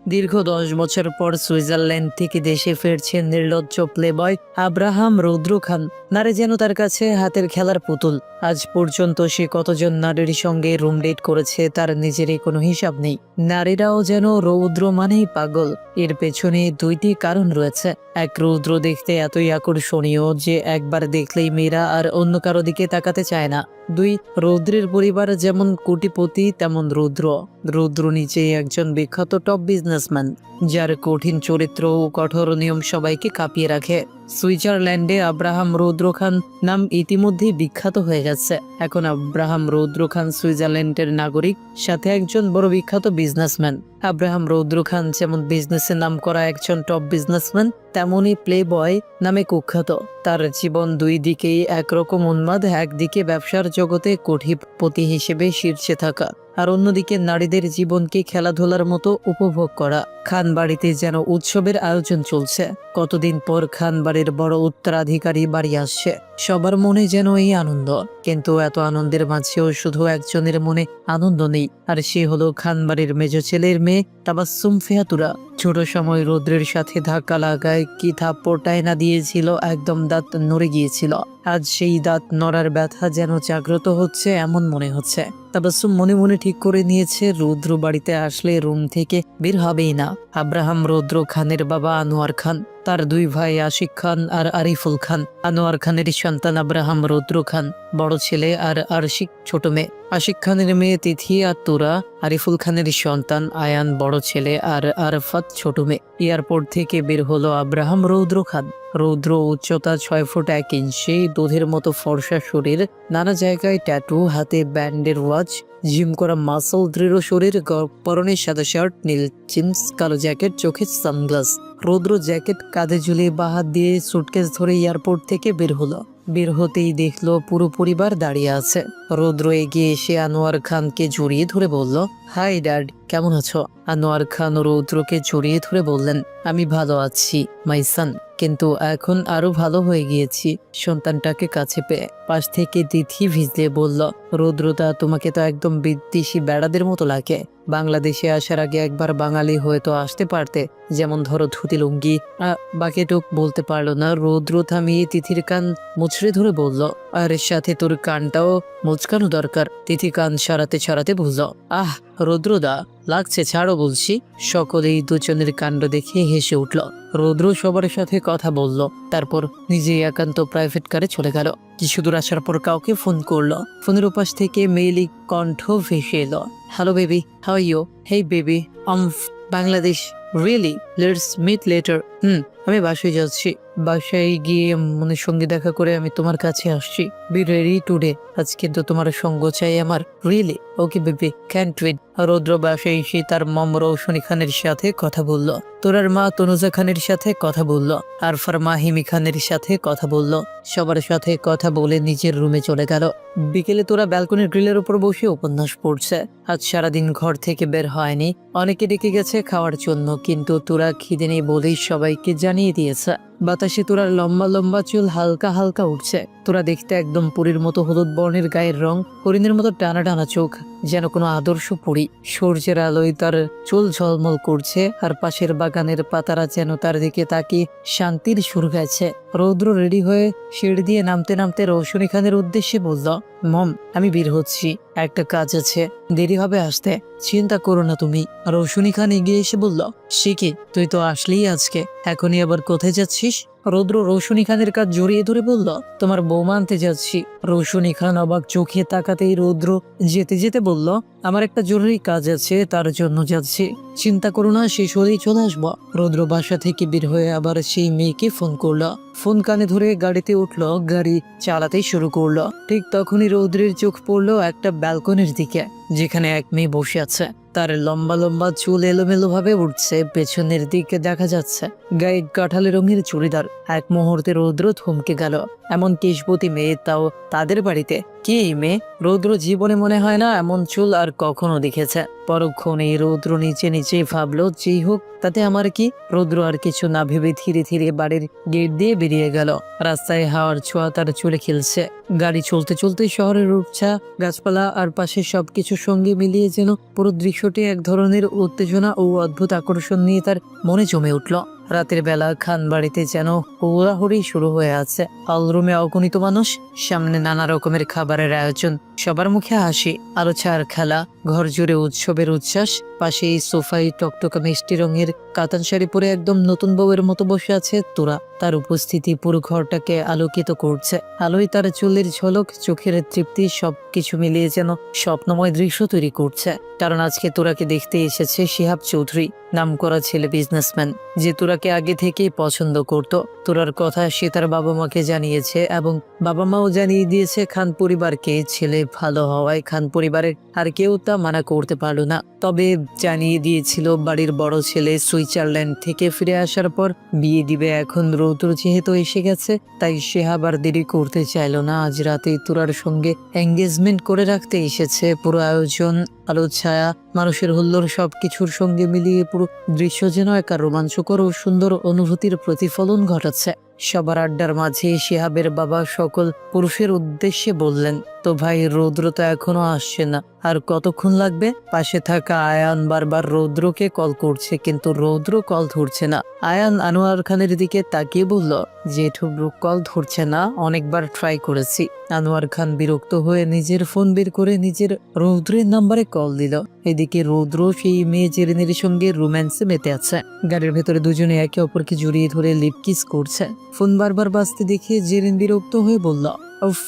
দীর্ঘ 10 বছর পর সুইজারল্যান্ড থেকে দেশে ফিরছেন নির্লজ্জ প্লেবয় আব্রাহাম রৌদ্র খান। নারী যেন তার কাছে হাতের খেলার পুতুল। আজ পর্যন্ত সে কতজন নারীর সঙ্গে রুম ডেট করেছে তার নিজেরই কোনো হিসাব নেই। নারীরাও যেন রৌদ্র মানেই পাগল। এর পেছনে দুইটি কারণ রয়েছে। এক, রৌদ্র দেখতে এতই আকর্ষণীয় যে একবার দেখলেই মেয়েরা আর অন্য কারো দিকে তাকাতে চায় না। দুই, রৌদ্রের পরিবার যেমন কোটিপতি তেমন রৌদ্র নিজেই একজন বিখ্যাত টপ বিজনেসম্যান, যার কঠিন চরিত্র ও কঠোর নিয়ম সবাইকে কাঁপিয়ে রাখে। সুইজারল্যান্ডে আব্রাহাম রৌদ্র খান নাম ইতিমধ্যেই বিখ্যাত হয়ে গেছে। এখন আব্রাহাম রৌদ্র খান সুইজারল্যান্ডের নাগরিক, সাথে একজন বড় বিখ্যাত বিজনেসম্যান। আব্রাহাম রৌদ্র খান যেমন বিজনেসে নাম করা একজন টপ বিজনেসম্যান, তেমনই প্লে বয় নামে কুখ্যাত। তার জীবন দুই দিকেই একরকম উন্মাদ। একদিকে ব্যবসার জগতে কোটিপতি হিসেবে শীর্ষে থাকা, আর অন্যদিকে নারীদের জীবনকে খেলাধুলার মতো উপভোগ করা। খান বাড়িতে যেন উৎসবের আয়োজন চলছে। কতদিন পর খান বাড়ির বড় উত্তরাধিকারী বাড়ি আসছে। সবার মনে যেন এই আনন্দ, কিন্তু এত আনন্দের মাঝেও শুধু একজনের মনে আনন্দ নেই, আর সে হলো খান বাড়ির মেজ ছেলের মেয়ে তাবাসসুম ফেয়াতুরা। ছোট সময় রৌদ্রের সাথে ধাক্কা লাগায় কি থাপ্পড়টায় না দিয়েছিল, একদম দাঁত নড়ে গিয়েছিল। আজ সেই দাঁত নড়ার ব্যথা যেন জাগ্রত হচ্ছে এমন মনে হচ্ছে। তাবাসসুম মনে মনে ঠিক করে নিয়েছে রৌদ্র বাড়িতে আসলে রুম থেকে বের হবেই না। আব্রাহাম রৌদ্র খানের বাবা আনোয়ার খান, তার দুই ভাই আশিক খান আর আরিফুল খান। আনোয়ার খানের সন্তান আব্রাহাম রৌদ্র খান বড় ছেলে, আর আরশিক ছোট মেয়ে। আশিক খানের মেয়ে তিথি আর তোরা। আরিফুল খানের সন্তান আয়ান বড় ছেলে, আর আরফাত ছোট মেয়ে। এয়ারপোর্ট থেকে বের হলো আব্রাহাম রৌদ্র খান। রৌদ্র উচ্চতা 6 ফুট 1 ইঞ্চি, দুধের মতো ফর্সা শরীর, নানা জায়গায় ট্যাটু, হাতে ব্যান্ডের ওয়াচ, জিম করা মাসল, দৃঢ় শরীর, পরনে সাদা শার্ট, নীল জিন্স, কালো জ্যাকেট, চোখে সানগ্লাস। রৌদ্র জ্যাকেট কাঁধে ঝুলিয়ে বাঁ হাত দিয়ে সুটকেস ধরে এয়ারপোর্ট থেকে বের হলো। বের হতেই দেখলো পুরো পরিবার দাঁড়িয়ে আছে। রৌদ্র এগিয়ে এসে আনোয়ার খানকে জড়িয়ে ধরে বলল, হাই ড্যাড, কেমন আছো? আনোয়ার খান রৌদ্রকে জড়িয়ে ধরে বললেন, আমি ভালো আছি মাই সান, কিন্তু এখন আরো ভালো হয়ে গিয়েছি সন্তানটাকে কাছে পেয়ে। পাশ থেকে তিথি ভিজলে বলল, রৌদ্রদা, তোমাকে তো একদম বিদেশি বেড়াদের মতো লাগে। বাংলাদেশে আসার আগে একবার বাঙালি হয়ে তো আসতে পারতে, যেমন ধরো ধুতি লুঙ্গি। বাকিটুক বলতে পারলো না। রৌদ্র থামিয়ে তিথির কান মুচড়ে ধরে বলল, আর এর সাথে তোর কানটাও মুচকানো দরকার। তিথি কান ছাড়াতে বলল, আহ রৌদ্রদা, লাগছে, ছাড়ো বলছি। সকলেই দুজনের কাণ্ড দেখে হেসে উঠল। রৌদ্র সবার সাথে কথা বলল, তারপর নিজে একান্ত প্রাইভেট কারে চলে গেল। কিছু দূর আসার পর কাউকে ফোন করলো। ফোনের উপাস থেকে মেয়েলি কণ্ঠ ভেসে এলো, hello baby, how are you? Hey baby, Bangladesh. Really? Let's meet later. আমি বাসায় যাচ্ছি। বাসায় গিয়ে মনের সঙ্গে দেখা করে আমি তোমার কাছে আসছি। Be ready today. আজ কিন্তু তোমার সঙ্গ চাই আমার। Really? Okay baby, can't wait. Roudra বাসায় এসে তার মম রৌশনী খানের সাথে কথা বলল, তোরার মা তনুজা খানের সাথে কথা বলল, আরফার মা হিমি খানের সাথে কথা বলল। সবার সাথে কথা বলে নিজের রুমে চলে গেল। বিকেলে তোরা ব্যালকনির গ্রিলের উপর বসে উপন্যাস পড়ছে। আজ সারাদিন ঘর থেকে বের হয়নি। অনেকে ডেকে গেছে খাওয়ার জন্য, কিন্তু তোরা খিদে নেই বলেই সবাইকে জানিয়ে দিয়েছে। বাতাসে তোরার লম্বা লম্বা চুল হালকা হালকা উঠছে। তোরা দেখতে একদম পরীর মতো, হলুদ বর্ণের গায়ের রং, হরিণের মতো টানা টানা চোখ, যেন কোনো আদর্শ পরী। সূর্যের আলোয় তার চুল ঝলমল করছে, আর পাশের বাগানের পাতারা যেন তার দিকে তাকিয়ে শান্তির সুর গাইছে। রৌদ্র রেডি হয়ে সিঁড়ি দিয়ে নামতে নামতে রৌশনী খানের উদ্দেশ্যে বলল, মম, আমি বের হচ্ছি, একটা কাজ আছে, দেরি হবে আসতে। চিন্তা করো না তুমি। রৌশনী খান এগিয়ে এসে বলল, সে কি, তুই তো আসলেই আজকে, এখনই আবার কোথায় যাচ্ছিস? রৌদ্র রৌশনী খানের কাজ জড়িয়ে ধরে বলল, তোমার বৌমা আনতে যাচ্ছি। রৌশনী খান অবাক চোখে তাকাতেই রৌদ্র যেতে যেতে বলল, আমার একটা জরুরি কাজ আছে, তার জন্য যাচ্ছি। চিন্তা করো না, শেষ হলেই চলে আসবো। রৌদ্র বাসা থেকে বের হয়ে আবার সেই মেয়েকে ফোন করলো। ফোন কানে ধরে গাড়িতে উঠলো, গাড়ি চালাতেই শুরু করলো। ঠিক তখনই রৌদ্রের চোখ পড়লো একটা ব্যালকনির দিকে, যেখানে এক মেয়ে বসে আছে। তার লম্বা লম্বা চুল এলোমেলো ভাবে উঠছে, পেছনের দিকে দেখা যাচ্ছে গায়ে কাঁঠালি রঙের চুড়িদার, এক মুহূর্তে রৌদ্র থমকে গেল। এমন কেশবতী মেয়ে, তাও তাদের বাড়িতে। কি এই মেয়ে? রৌদ্র জীবনে মনে হয় না এমন চুল আর কখনো দেখেছে। পরক্ষণে রৌদ্র নিচে নিচে ভাবলো, যেই হোক তাতে আমার কি। রৌদ্র আর কিছু না ভেবে ধীরে ধীরে বাড়ির গেট দিয়ে বেরিয়ে গেল। রাস্তায় হাওয়ার ছোঁয়া তার চুলে খেলছে। গাড়ি চলতে চলতে শহরের রূপছা, গাছপালা আর পাশে সবকিছুর সঙ্গে মিলিয়ে যেন পুরো দৃশ্যটি এক ধরনের উত্তেজনা ও অদ্ভুত আকর্ষণ নিয়ে তার মনে জমে উঠল। রাতের বেলা খান বাড়িতে যেন হুড়াহুড়ি শুরু হয়ে আছে। হলরুমে অগণিত মানুষ, সামনে নানা রকমের খাবারের আয়োজন, সবার মুখে হাসি, আলোচনা আর খেলা, ঘর জুড়ে উৎসবের উচ্ছ্বাস। পাশে এই সোফায় টকটকা মিষ্টি রঙের কাতান শাড়ি পরে একদম নতুন বউয়ের মতো বসে আছে তোরা। তার উপস্থিতি পুরো ঘরটাকে আলোকিত করছে। আলোয় তার চুলের ঝলক, চোখের তৃপ্তি, সবকিছু মিলিয়ে যেন স্বপ্নময় দৃশ্য তৈরি করছে। কারণ আজকে তোরাকে দেখতে এসেছে শিহাব চৌধুরী, নামকরা ছেলে বিজনেসম্যান, যে তোরাকে আগে থেকেই পছন্দ করত। তোরার কথা সে তার বাবা মাকে জানিয়েছে এবং বাবা মাও জানিয়ে দিয়েছে খান পরিবারকে। ছেলে ভালো হওয়ায় খান পরিবারের আর কেউ তা মানা করতে পারল না। তবে জানিয়ে দিয়েছিল বাড়ির বড় ছেলে সুইজারল্যান্ড থেকে ফিরে আসার পর বিয়ে দিবে। এখন রৌদ্র যেহেতু এসে গেছে, তাই শিহাব আর দেরি করতে চাইল না। আজ রাতে তোরার সঙ্গে এঙ্গেজমেন্ট করে রাখতে এসেছে। পুরো আয়োজন, আলো ছায়া, মানুষের হুল্লোড়, সবকিছুর সঙ্গে মিলিয়ে পুরো দৃশ্য যেন একটা রোমাঞ্চকর ও সুন্দর অনুভূতির প্রতিফলন ঘটাচ্ছে। সবার আড্ডার মাঝে শিহাবের বাবা সকল পুরুষের উদ্দেশ্যে বললেন, তো ভাই রৌদ্র তো এখনো আসছে না, আর কতক্ষণ লাগবে? পাশে থাকা আয়ান বারবার রৌদ্রকে কল করছে, কিন্তু রৌদ্র কল ধরছে না। আয়ান আনোয়ার খানের দিকে তাকিয়ে বলল, জেঠু কল ধরছে না, অনেকবার ট্রাই করেছি। আনোয়ার খান বিরক্ত হয়ে নিজের ফোন বের করে নিজের রৌদ্রের নাম্বারে কল দিল। এদিকে রৌদ্র সেই মেয়ে জেরিনের সঙ্গে রোম্যান্সে মেতে আছে। গাড়ির ভেতরে দুজনে একে অপরকে জড়িয়ে ধরে লিপ কিস করছে। ফোন বারবার বাজতে দেখে জেরিন বিরক্ত হয়ে বলল,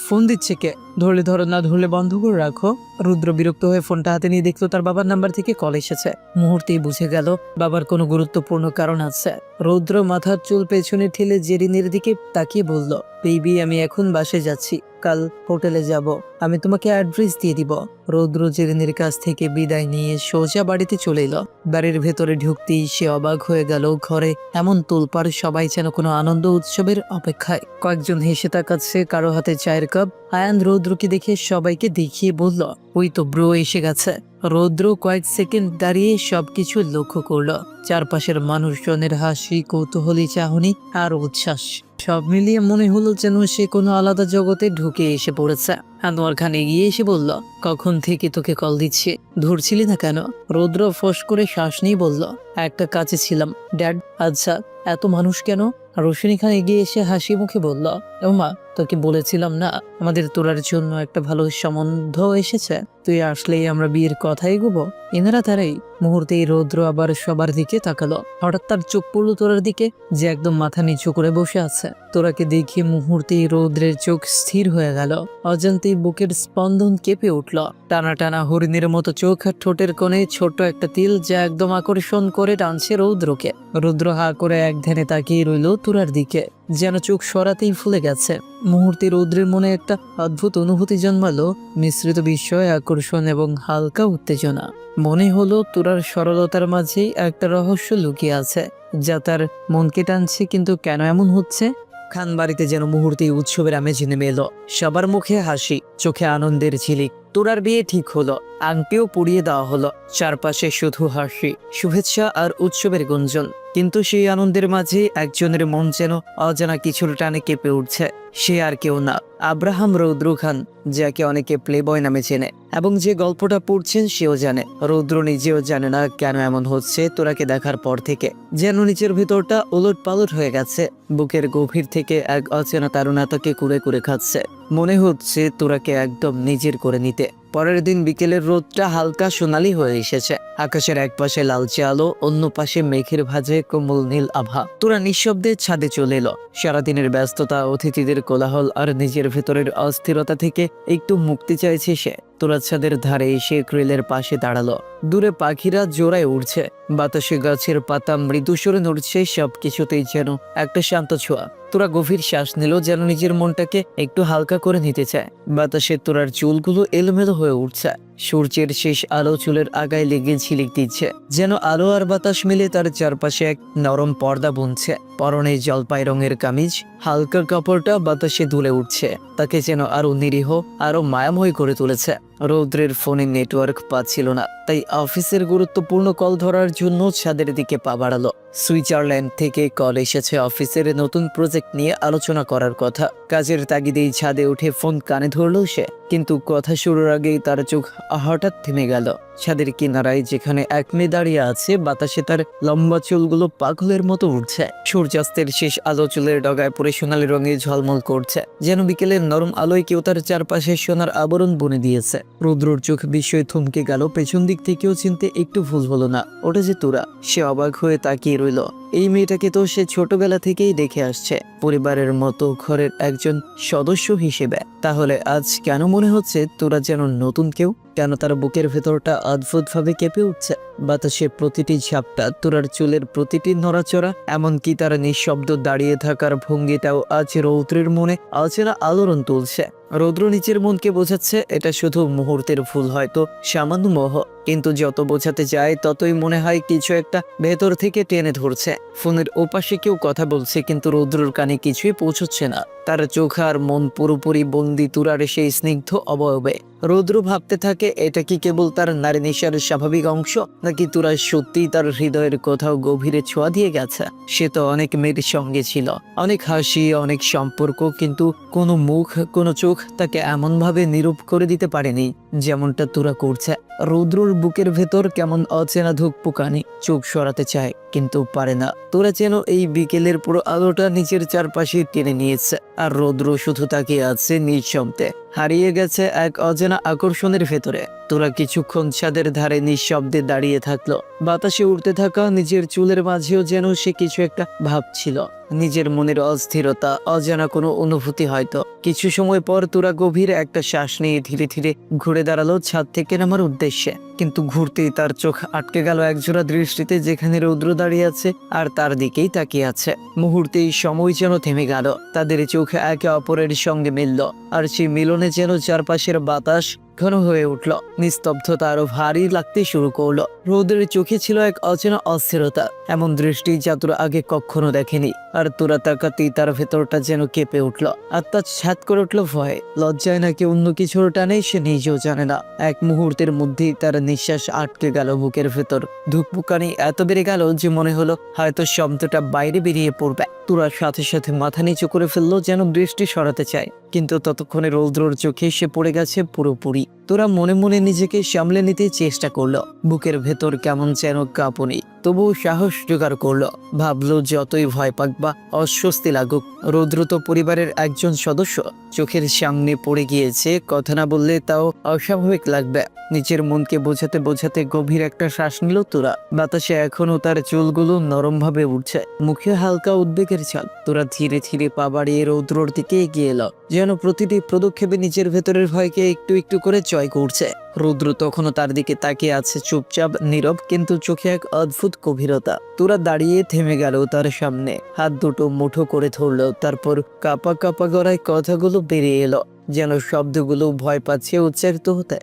ফোন দিচ্ছে কে? ধরলে ধরো, না ধরলে বন্ধ করে রাখো। রুদ্র বিরক্ত হয়ে ফোনটা হাতে নিয়ে দেখলো তার বাবার নাম্বার থেকে কল এসেছে। মুহূর্তেই বুঝে গেল বাবার কোনো গুরুত্বপূর্ণ কারণ আছে। রৌদ্র মাথার চুল পেছনে ঠেলে জেরিনের দিকে তাকিয়ে বলল, বেবি আমি এখন বাসে যাচ্ছি, কাল হোটেলে যাব, আমি তোমাকে অ্যাড্রেস দিয়ে দিব। রৌদ্র জেরিনের কাছ থেকে বিদায় নিয়ে সোজা বাড়িতে চলে এলো। বাড়ির ভেতরে ঢুকতেই সে অবাক হয়ে গেল। ঘরে এমন তোলপাড়, সবাই যেন কোনো আনন্দ উৎসবের অপেক্ষায়। কয়েকজন হেসে তাকাচ্ছে, কারো হাতে চায়ের কাপ। আয়ান রৌদ্রকে দেখে সবাইকে দেখিয়ে বলল, ওই তো ব্রো এসে গেছে। রৌদ্র কয়েক সেকেন্ড দাঁড়িয়ে সবকিছু লক্ষ্য করলো। চারপাশের মানুষজনের হাসি, কৌতূহলী চাহনি আর উচ্ছ্বাস, সব মিলিয়ে মনে হলো যেন সে কোনো আলাদা জগতে ঢুকে এসে পড়েছে। আনোয়ার খান এগিয়ে এসে বলল, কখন থেকে তোকে কল দিচ্ছি, ধরছিলি না কেন? রৌদ্র ফস করে শ্বাস নিয়ে বলল, একটা কাজে ছিলাম ড্যাড। আচ্ছা, এত মানুষ কেন? রোশনী খান এগিয়ে এসে হাসি মুখে বলল, ওমা, তোকে বলেছিলাম না আমাদের তোরার জন্য একটা ভালো সম্বন্ধ এসেছে, তুই আসলেই আমরা বিয়ের কথা এগোবো। এনারা তারাই। মুহূর্তেই রৌদ্র আবার সবার দিকে তাকালো। হঠাৎ তার চোখ পড়লো তোরার দিকে, যে একদম মাথা নিচু করে বসে আছে। তোরাকে দেখে মুহূর্তেই রৌদ্রের চোখ স্থির হয়ে গেল। অজান্তেই বুকের স্পন্দন কেঁপে উঠল। টানা টানা হরিণের মতো চোখ আর ঠোঁটের কোণে ছোট্ট একটা তিল, যা একদম আকর্ষণ করে টানছে রৌদ্রকে। রৌদ্র হা করে এক ধ্যানে তাকিয়ে রইল তোরার দিকে, যেন চোখ সরাতেই ফুলে গেছে। মুহূর্তে রৌদ্রের মনে একটা অদ্ভুত অনুভূতি জন্মালো, মিশ্রিত বিস্ময়, আকর্ষণ এবং হালকা উত্তেজনা। মনে হলো তোরার সরলতার মাঝেই একটা রহস্য লুকিয়ে আছে, যা তার মনকে টানছে। কিন্তু কেন এমন হচ্ছে? খান বাড়িতে যেন মুহূর্তে উৎসবের আমেজ নেমে এলো। সবার মুখে হাসি, চোখে আনন্দের ঝিলিক। তোরার বিয়ে ঠিক হলো, আংটিও পরিয়ে দেওয়া হলো। চারপাশে শুধু হাসি, শুভেচ্ছা আর উৎসবের গুঞ্জন। কিন্তু সেই আনন্দের মাঝে একজনের মন যেন অজানা কিছুর টানে কেঁপে উঠছে। সে আর কেউ না, আব্রাহাম রৌদ্র খান, যাকে অনেকে প্লেবয় নামে চেনে। এবং যে গল্পটা পড়ছেন সেও জানে। রৌদ্র নিজেও জানে না কেন এমন হচ্ছে। তোরাকে দেখার পর থেকে যেন নিচের ভিতরটা ওলট পালট হয়ে গেছে। বুকের গভীর থেকে এক অচেনা তাড়না তাকে কুড়ে কুড়ে খাচ্ছে। মনে হচ্ছে তোরাকে একদম নিজের করে নিতে। পরের দিন বিকেলের রোদটা হালকা সোনালি হয়ে এসেছে। আকাশের এক পাশে লালচে আলো, অন্য পাশে মেঘের ভাঁজে কোমল নীল আভা। তোরা নিঃশব্দে ছাদে চলে এলো। সারাদিনের ব্যস্ততা, অতিথিদের কোলাহল আর নিজের ভেতরের অস্থিরতা থেকে একটু মুক্তি চাইছে সে। তোরা ছাদের ধারে এসে গ্রিলের পাশে দাঁড়ালো। দূরে পাখিরা জোড়ায় উড়ছে, বাতাসে গাছের পাতা মৃদু সরে নড়ছে। সবকিছুতেই যেন একটা শান্ত ছোঁয়া। তোরা গভীর শ্বাস নিল, যেন নিজের মনটাকে একটু হালকা করে নিতে চায়। বাতাসে তোরার চুলগুলো এলোমেলো হয়ে উঠছে। সূর্যের শেষ আলো চুলের আগায় লেগে ঝিলিক দিচ্ছে, যেন আলো আর বাতাস মিলে তার চারপাশে এক নরম পর্দা বুনছে। পরনে জলপাই রঙের কামিজ, হালকা কাপড়টা বাতাসে দুলে উঠছে, তাকে যেন আরো নিরীহ, আরো মায়াময় করে তুলেছে। রৌদ্রের ফোনে নেটওয়ার্ক পাচ্ছিল না, তাই অফিসের গুরুত্বপূর্ণ কল ধরার জন্য ছাদের দিকে পা বাড়ালো। সুইজারল্যান্ড থেকে কল এসেছে অফিসের নতুন প্রজেক্ট নিয়ে আলোচনা করার কথা। কাজের তাগিদেই ছাদে উঠে ফোন কানে ধরল সে, কিন্তু কথা শুরুর আগেই তার চোখ হঠাৎ থেমে গেল। ছাদের কিনারায় যেখানে এক মেয়ে দাঁড়িয়ে আছে, বাতাসে তার লম্বা চুলগুলো পাগলের মতো উঠছে। সূর্যাস্তের শেষ আলো চুলের ডগায় পরে সোনালী রঙে ঝলমল করছে, যেন বিকেলের নরম আলোয় কেউ তার চারপাশে সোনার আবরণ বুনে দিয়েছে। রুদ্রর চোখ বিস্ময়ে থমকে গেল, পেছন দিক থেকেও চিনতে একটু ভুল হলো না, ওটা যে তুরা। সে অবাক হয়ে তাকিয়ে রইল। এই মেয়েটাকে তো সে ছোটবেলা থেকেই দেখে আসছে, পরিবারের মতো ঘরের একজন সদস্য হিসেবে। তাহলে আজ কেন মনে হচ্ছে তোরা যেন নতুন কেউ? কেন তার বুকের ভেতরটা অদ্ভুতভাবে কেঁপে উঠছে? বাতাসে প্রতিটি ঝাপটা, তোরার চুলের প্রতিটি নড়াচড়া, এমনকি তার নিঃশব্দ দাঁড়িয়ে থাকার ভঙ্গিটাও আজ রৌদ্রের মনে অচেনা আলোড়ন তুলছে। রৌদ্র নিচের মনকে বোঝাচ্ছে এটা শুধু মুহূর্তের ভুল, হয়তো সামান্য মোহ, কিন্তু যত বোঝাতে যায় ততই মনে হয় কিছু একটা ভেতর থেকে টেনে ধরছে। ফোনের ওপাশে কেউ কথা বলছে, কিন্তু রৌদ্রর কানে কিছুই পৌঁছচ্ছে না। তার চোখ আর মন পুরোপুরি বন্দি তুরার সেই স্নিগ্ধ অবয়বে। রৌদ্র ভাবতে থাকে, এটা কি কেবল তার নারী নেশার স্বাভাবিক অংশ, নাকি তুরা সত্যিই তার হৃদয়ের কোথাও গভীরে ছোঁয়া দিয়ে গেছে? সে তো অনেক মেয়ের সঙ্গে ছিল, অনেক হাসি, অনেক সম্পর্ক, কিন্তু কোনো মুখ, কোনো চোখ তাকে এমনভাবে নীরব করে দিতে পারেনি যেমনটা তুরা করছে। রৌদ্রর বুকের ভেতর কেমন অচেনা ধুকপুকানি, চোখ সরাতে চায় কিন্তু পারে না। তোরা যেন এই বিকেলের পুরো আলোটা নিজের চারপাশে টেনে নিয়েছে, আর রৌদ্র শুধু তাকিয়ে আছে নিঃশব্দে, হারিয়ে গেছে এক অজানা আকর্ষণের ভেতরে। তোরা কিছুক্ষণ ছাদের ধারে নিঃশব্দে দাঁড়িয়ে থাকলো। বাতাসে উড়তে থাকা নিজের চুলের মাঝেও যেন সে কিছু একটা ভাবছিল, নিজের মনের অস্থিরতা, অজানা কোনো অনুভূতি হয়তো। কিছু সময় পর তোরা গভীর একটা শ্বাস নিয়ে ধীরে ধীরে ঘুরে দাঁড়ালো ছাদ থেকে নামার উদ্দেশ্যে, কিন্তু ঘুরতেই তার চোখ আটকে গেল একজোড়া দৃষ্টিতে, যেখানে রৌদ্র দাঁড়িয়ে আছে আর তার দিকেই তাকিয়ে আছে। মুহূর্তেই সময় যেন থেমে গেল, তাদের চোখ একে অপরের সঙ্গে মিলল, আর সেই মিলনে যেন চারপাশের বাতাস ঘন হয়ে উঠল, নিস্তব্ধতা আরো ভারী লাগতে শুরু করলো। রৌদ্রের চোখে ছিল এক অচেনা অস্থিরতা, এমন দৃষ্টি যা তোরা আগে কখনো দেখেনি। আর তোরা তাকাতেই তার ভেতরটা যেন কেঁপে উঠল, আত্মা ছাদ করে উঠল ভয়ে, লজ্জায় নাকি অন্য কিছুর টানে সে নিজেও জানে না। এক মুহূর্তের মধ্যেই তার নিঃশ্বাস আটকে গেল বুকের ভেতর। ধুকপুকানি এত বেড়ে গেল যে মনে হলো হয়তো শব্দটা বাইরে বেরিয়ে পড়বে। তোরার সাথে সাথে মাথা নিচু করে ফেললো, যেন দৃষ্টি সরাতে চায়, কিন্তু ততক্ষণে রৌদ্রর চোখে সে পড়ে গেছে পুরোপুরি। তোরা মনে মনে নিজেকে সামলে নিতে চেষ্টা করলো, বুকের ভেতর কেমন যেন কাঁপুনি, তবুও সাহস জোগাড় করলো। ভাবলো যতই ভয় পাক বা অস্বস্তি লাগুক, রৌদ্র তো পরিবারের একজন সদস্য, চোখের সামনে পড়ে গিয়েছে, কথা না বললে তাও অস্বাভাবিক লাগবে। নিজের মনকে বোঝাতে বোঝাতে গভীর একটা শ্বাস নিল তোরা। বাতাসে এখনো তার চুলগুলো নরম ভাবে উঠছে, মুখে হালকা উদ্বেগের ছাপ। তোরা ধীরে ধীরে পা বাড়িয়ে রৌদ্রর দিকে এগিয়ে এলো, যেন প্রতিটি পদক্ষেপে নিজের ভেতরের ভয়কে একটু একটু করে জয় করছে। রৌদ্র তখনও তার দিকে তাকিয়ে আছে, চুপচাপ নীরব, কিন্তু চোখে এক অদ্ভুত গভীরতা। তোরা দাঁড়িয়ে থেমে গেল তার সামনে, হাত দুটো মুঠো করে ধরলো, তারপর কাপা কাপা গলায় কথাগুলো বেরিয়ে এলো, যেন শব্দগুলো ভয় পাচ্ছে উচ্চারিত হতে।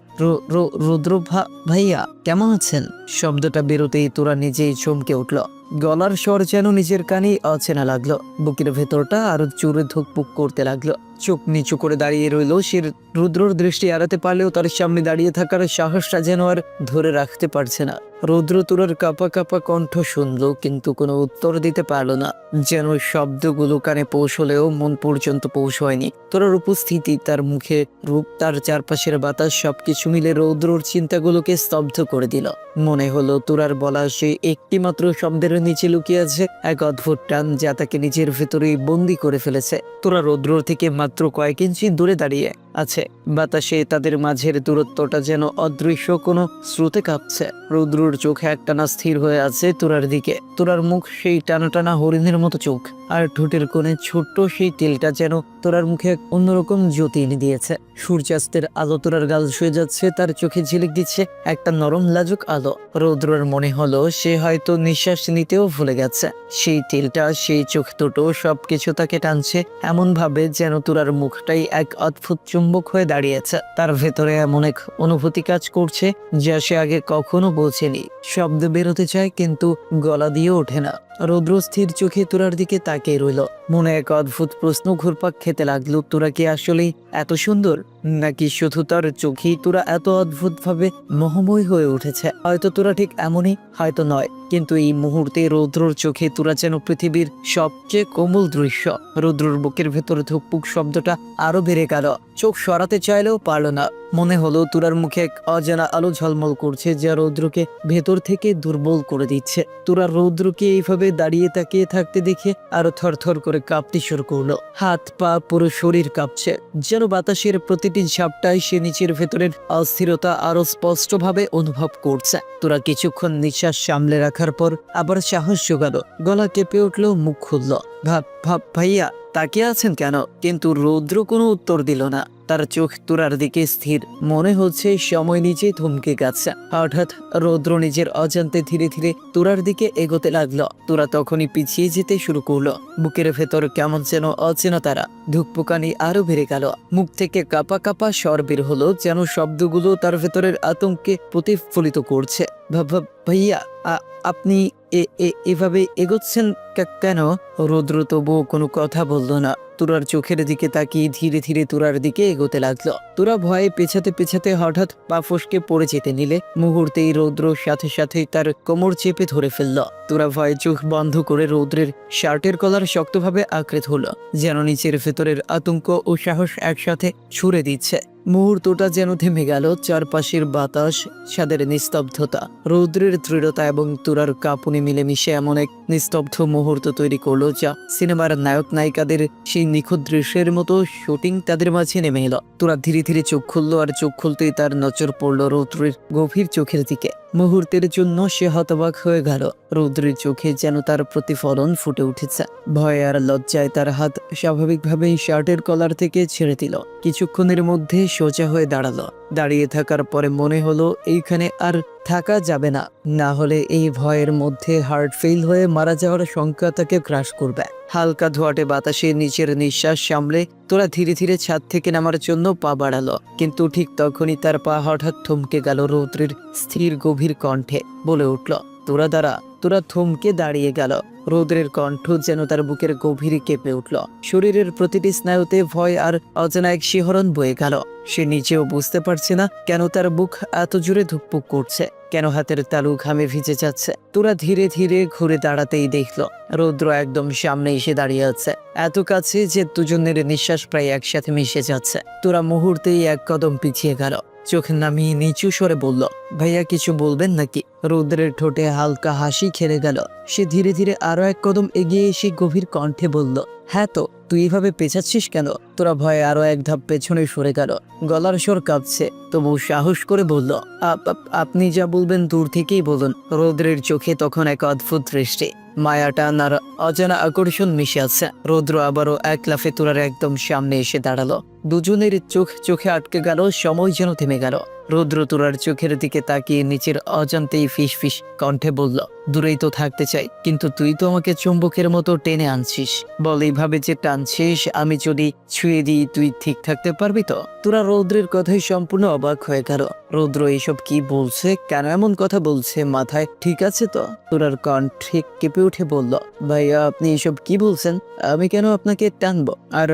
রুদ্র ভাইয়া কেমন আছেন? শব্দটা বেরোতেই তোরা নিজেই চমকে উঠল। গলার স্বর যেন নিজের কানেই অচেনা লাগলো, বুকের ভেতরটা আরো জোরে ধুকপুক করতে লাগলো। চোখ নিচু করে দাঁড়িয়ে রইল সে। রুদ্রর দৃষ্টি এড়াতে পারলেও তার সামনে দাঁড়িয়ে থাকার সাহসটা যেন আর ধরে রাখতে পারছে না। রুদ্র তোরার কাপা কাপা কণ্ঠ শুনলো, কিন্তু কোনো উত্তর দিতে পারলো না, যেন শব্দগুলো কানে পৌঁছলেও মন পর্যন্ত পৌঁছয়নি। তোরার উপস্থিতি, তার মুখে রূপ, তার চারপাশের বাতাস, সবকিছু মিলে রৌদ্রর চিন্তাগুলোকে স্তব্ধ করে দিল। মনে হলো তোরার বলা সেই একটি মাত্র শব্দের নিচে লুকিয়ে আছে এক অদ্ভুত টান, যা তাকে নিজের ভেতরেই বন্দি করে ফেলেছে। তোরা রৌদ্র থেকে মাত্র কয়েক ইঞ্চি দূরে দাঁড়িয়ে আছে, বাতাসে তাদের মাঝের দূরত্বটা যেন অদৃশ্য কোনো স্রোতে কাঁপছে। রৌদ্রর চোখে একটানা স্থির হয়ে আছে তোরার দিকে। তোরার মুখ সেই টানা টানা হরিণের মতো চোখ, আর ঠোঁটের কোণে ছোট্ট সেই তিলটা যেন তোরার মুখে এক অন্যরকম জ্যোতি এনে দিয়েছে। সূর্যাস্তের আলো তোরার গাল ছুঁয়ে যাচ্ছে, তার চোখে ঝিলিক দিচ্ছে একটা নরম লাজুক আলো। রৌদ্রের মনে হলো সে হয়তো নিঃশ্বাস নিতেও ভুলে গেছে। সেই তিলটা, সেই চোখ দুটো, সবকিছু তাকে টানছে এমন ভাবে যেন তোরার মুখটাই এক অদ্ভুত চুম্বক হয়ে দাঁড়িয়েছে। তার ভেতরে এমন এক অনুভূতি কাজ করছে যা সে আগে কখনো বোঝেনি। শব্দ বেরোতে চায় কিন্তু গলা দিয়ে ওঠে না। রৌদ্র স্থির চোখে তোরার দিকে তাকিয়ে রইল। মনে এক অদ্ভুত প্রশ্ন ঘুরপাক খেতে লাগলো, তোরা কি আসলেই এত সুন্দর, নাকি শুধু তার চোখেই তোরা এত অদ্ভুতভাবে মোহময় হয়ে উঠেছে? হয়তো তোরা ঠিক এমনই, হয়তো নয়, কিন্তু এই মুহূর্তে রৌদ্রর চোখে তোরা যেন পৃথিবীর সবচেয়ে কোমল দৃশ্য। রৌদ্রর বুকের ভেতর ধুকপুক শব্দটা আরো বেড়ে গেল। চোখ সরাতে চাইলেও পারল না। মনে হলো তোরার মুখে এক অজানা আলো ঝলমল করছে যা রৌদ্রকে ভেতর থেকে দুর্বল করে দিচ্ছে। তোরা রৌদ্রকে এইভাবে দাঁড়িয়ে তাকিয়ে থাকতে দেখে আরো থরথর করে কাঁপতে শুরু করলো। হাত পা পুরো শরীর কাঁপছে, যেন বাতাসের প্রতিটি ঝাপটায় সে নিচের ভেতরের অস্থিরতা আরো স্পষ্টভাবে অনুভব করছে। তোরা কিছুক্ষণ নিঃশ্বাস সামলে রাখার পর আবার সাহস জোগালো। গলা কেঁপে উঠলো, মুখ খুললো। ভাইয়া তাকিয়ে আছেন কেন? কিন্তু রৌদ্র কোনো উত্তর দিল না। তার চোখ তোরার দিকে স্থির। মনে হচ্ছে সময় নিজেই থমকে গেছে। হঠাৎ রৌদ্র নিজের অজান্তে ধীরে ধীরে তোরার দিকে এগোতে লাগলো। তোরা তখনই পিছিয়ে যেতে শুরু করলো। বুকের ভেতর কেমন যেন অচেনা তারা ধুকপুকানি আরো বেড়ে গেল। মুখ থেকে কাপা কাপা স্বর বের হলো, যেন শব্দগুলো তার ভেতরের আতঙ্কে প্রতিফলিত করছে। ভাইয়া আপনি এভাবে এগোচ্ছেন কেন? রৌদ্র তবুও কোনো কথা বলল না। তোরার চোখের দিকে তাকিয়ে ধীরে ধীরে তোরার দিকে এগোতে লাগলো। তোরা ভয়ে পেছাতে পেছাতে হঠাৎ পা ফসকে পড়ে যেতে নিলে মুহূর্তেই রৌদ্র সাথে সাথেই তার কোমর চেপে ধরে ফেলল। তোরা ভয়ে চোখ বন্ধ করে রৌদ্রের শার্টের কলার শক্তভাবে আঁকড়ে ধরল, যেন নিচের ভেতরের আতঙ্ক ও সাহস একসাথে ছুড়ে দিচ্ছে। মুহূর্তটা যেন থেমে গেল। চারপাশের বাতাস, ছাদের নিস্তব্ধতা, রৌদ্রের দৃঢ়তা এবং তোরার কাঁপুনি মিলেমিশে এমন এক নিস্তব্ধ মুহূর্ত তৈরি করলো যা সিনেমার নায়ক নায়িকাদের সেই নিখুঁত দৃশ্যের মতো শুটিং তাদের মাঝে নেমে এলো। তোরা ধীরে ধীরে চোখ খুললো, আর চোখ খুলতেই তার নজর পড়লো রৌদ্রের গভীর চোখের দিকে। মুহূর্তের জন্য সে হতবাক হয়ে গেল। রৌদ্রের চোখে যেন তার প্রতিফলন ফুটে উঠেছে। ভয় আর লজ্জায় তার হাত স্বাভাবিকভাবেই শার্টের কলার থেকে ছেড়ে দিল। কিছুক্ষণের মধ্যে সোজা হয়ে দাঁড়ালো। দাঁড়িয়ে থাকার পরে মনে হলো এইখানে আর থাকা যাবে না, না হলে এই ভয়ের মধ্যে হার্ট ফেল হয়ে মারা যাওয়ার শঙ্কা তাকে গ্রাস করবে। হালকা ধোয়াটে বাতাসে নিচের নিঃশ্বাস সামলে তোরা ধীরে ধীরে ছাদ থেকে নামার জন্য পা বাড়ালো, কিন্তু ঠিক তখনই তার পা হঠাৎ থমকে গেল। রৌদ্রের স্থির গভীর কণ্ঠে বলে উঠল, তোরা দাঁড়া। তোরা থমকে দাঁড়িয়ে গেল। রৌদ্রের কণ্ঠ যেন তার বুকের গভীরে কেঁপে উঠল। শরীরের প্রতিটি স্নায়ুতে ভয় আর অজানা এক শিহরণ বয়ে গেল। সে নিজেও বুঝতে পারছে না কেন তার বুক এত জোরে ধুকপুক করছে, কেন হাতের তালু ঘামে ভিজে যাচ্ছে। তোরা ধীরে ধীরে ঘুরে দাঁড়াতেই দেখলো রৌদ্র একদম সামনে এসে দাঁড়িয়ে আছে, এত কাছে যে দুজনের নিঃশ্বাস প্রায় একসাথে মিশে যাচ্ছে। তোরা মুহূর্তেই এক কদম পিছিয়ে গেল। চোখ নামিয়ে নিচু স্বরে বলল, ভাইয়া কিছু বলবেন নাকি? রৌদ্রের ঠোঁটে হালকা হাসি খেলে গেল। সে ধীরে ধীরে আরো এক কদম এগিয়ে এসে গভীর কণ্ঠে বলল, হ্যাঁ তো, তুই এভাবে পেছাচ্ছিস কেন? তোরা ভয়ে আরো এক ধাপ পেছনে সরে গেল। গলার স্বর কাঁপছে, তবু সাহস করে বলল, আপনি যা বলবেন দূর থেকেই বলুন। রৌদ্রের চোখে তখন এক অদ্ভুত দৃষ্টি, মায়া টান আর অজানা আকর্ষণ মিশে আছে। রৌদ্র আবারও এক লাফে তোরার একদম সামনে এসে দাঁড়ালো। দুজনের চোখ চোখে আটকে গেল, সময় যেন থেমে গেল। রৌদ্র তোরার চোখের দিকে তাকিয়ে নিচের অজান্তেই ফিস ফিস কণ্ঠে বলল, দূরেই তো থাকতে চাই, কিন্তু তুই তো আমাকে চুম্বকের মতো টেনে আনছিস। বল, এইভাবে যে টানছিস আমি যদি ছুঁয়ে দিই তুই ঠিক থাকতে পারবি তো? তোরা রৌদ্রের কথাই সম্পূর্ণ অবাক হয়ে গেল। রৌদ্র এসব কি বলছে, কেন এমন কথা বলছে, মাথায় ঠিক আছে তো? তোরার কণ্ঠে কেঁপে উঠে বলল, ভাইয়া আপনি এসব কি বলছেন? আমি কেন আপনাকে টানবো? আর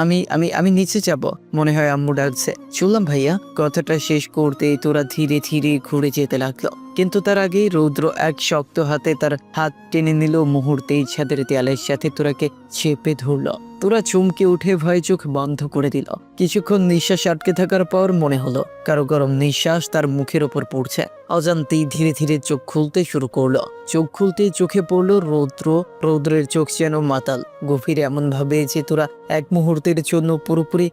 আমি আমি আমি নিচে যাব, মনে হয় আম্মু ডাকছে। শুনলাম ভাইয়া। কথাটা শেষ করতেই তোরা ধীরে ধীরে ঘুরে যেতে লাগলো, কিন্তু তার আগেই রৌদ্র এক শক্ত হাতে তার হাত টেনে নিল। মুহূর্তেই ছাদের দেয়ালের সাথে তোরাকে চেপে ধরলো। তোরা চমকে উঠে ভয়ে চোখ বন্ধ করে দিল। কিছুক্ষণ নিঃশ্বাস আটকে থাকার পর মনে হলো কারো গরম নিঃশ্বাস তার মুখের ওপর পড়ছে। অজান্তেই ধীরে ধীরে চোখ খুলতে শুরু করলো। চোখ খুলতেই চোখে পড়লো রৌদ্র। রৌদ্রের চোখ যেন মাতাল, গভীর এমন ভাবে যে তোরা এক মুহূর্তের জন্য পুরোপুরি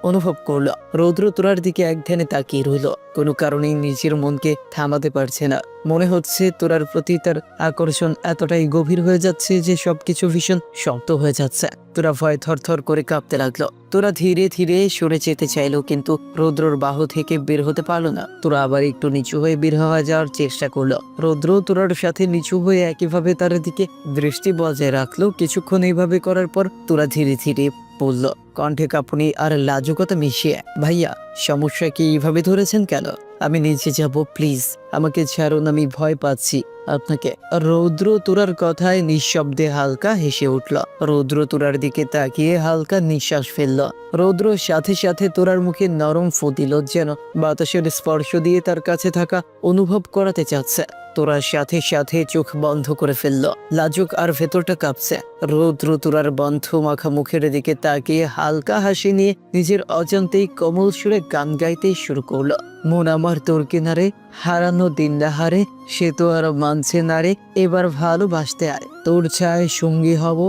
অনুভব করলো। রৌদ্র তোরার দিকে এক ধ্যানে তাকিয়ে রইল, কোনো কারণেই নিজের মনকে থামাতে পারছে না। মনে হচ্ছে তোরার প্রতি তার আকর্ষণ এতটাই গভীর হয়ে যাচ্ছে যে সবকিছু ভীষণ শক্ত হয়ে যাচ্ছে। তোরা ভয় থরথর করে কাঁপতে লাগলো। তোরা ধীরে ধীরে সরে যেতে চাইলো, কিন্তু রৌদ্রর বাহু থেকে বের হতে পারলো না। তোরা আবার একটু নিচু হয়ে বের হওয়া যাওয়ার চেষ্টা করলো। রৌদ্র তোরার সাথে নিচু হয়ে একইভাবে তার দিকে দৃষ্টি বজায় রাখলো। কিছুক্ষণ এইভাবে করার পর তোরা ধীরে ধীরে বলল, কণ্ঠে কাঁপুনি আর লাজুকতা মিশিয়ে। ভাইয়া, সমস্যা কি এইভাবে ধরেছেন কেন? আমি নিচে যাব, প্লিজ আমাকে ছাড়ুন, আমি ভয় পাচ্ছি আপনাকে। রৌদ্র তোরার কথায় নিঃশব্দে হালকা হেসে উঠল। রৌদ্র তোরার দিকে তাকিয়ে হালকা নিঃশ্বাস ফেলল। রৌদ্র সাথে সাথে তোরার মুখে নরম ফু দিল, যেন বাতাসের স্পর্শ দিয়ে তার কাছে থাকা অনুভব করাতে চাচ্ছে। তোরার সাথে সাথে চোখ বন্ধ করে ফেলল, লাজুক আর ভেতরটা কাঁপছে। রৌদ্র তোরার বন্ধ মাখা মুখের দিকে তাকিয়ে হালকা হাসি নিয়ে নিজের অজান্তেই কোমল সুরে গান গাইতে শুরু করলো। মন আমার তোর কিনারে, হারানো দিন হারে, সে তো আর মানছে না রে, এবার ভালোবাসতে আয়, তোর ছায় সঙ্গী হব,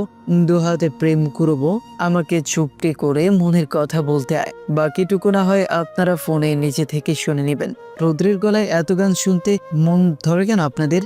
দুহাতে প্রেম করব, আমাকে চুপটি করে মনের কথা বলতে আয়। বাকিটুকু না হয় আপনারা ফোনে নিচে থেকে শুনে নেবেন। রৌদ্রের গলায় এত গান শুনতে মন ধরে কেন আপনাদের?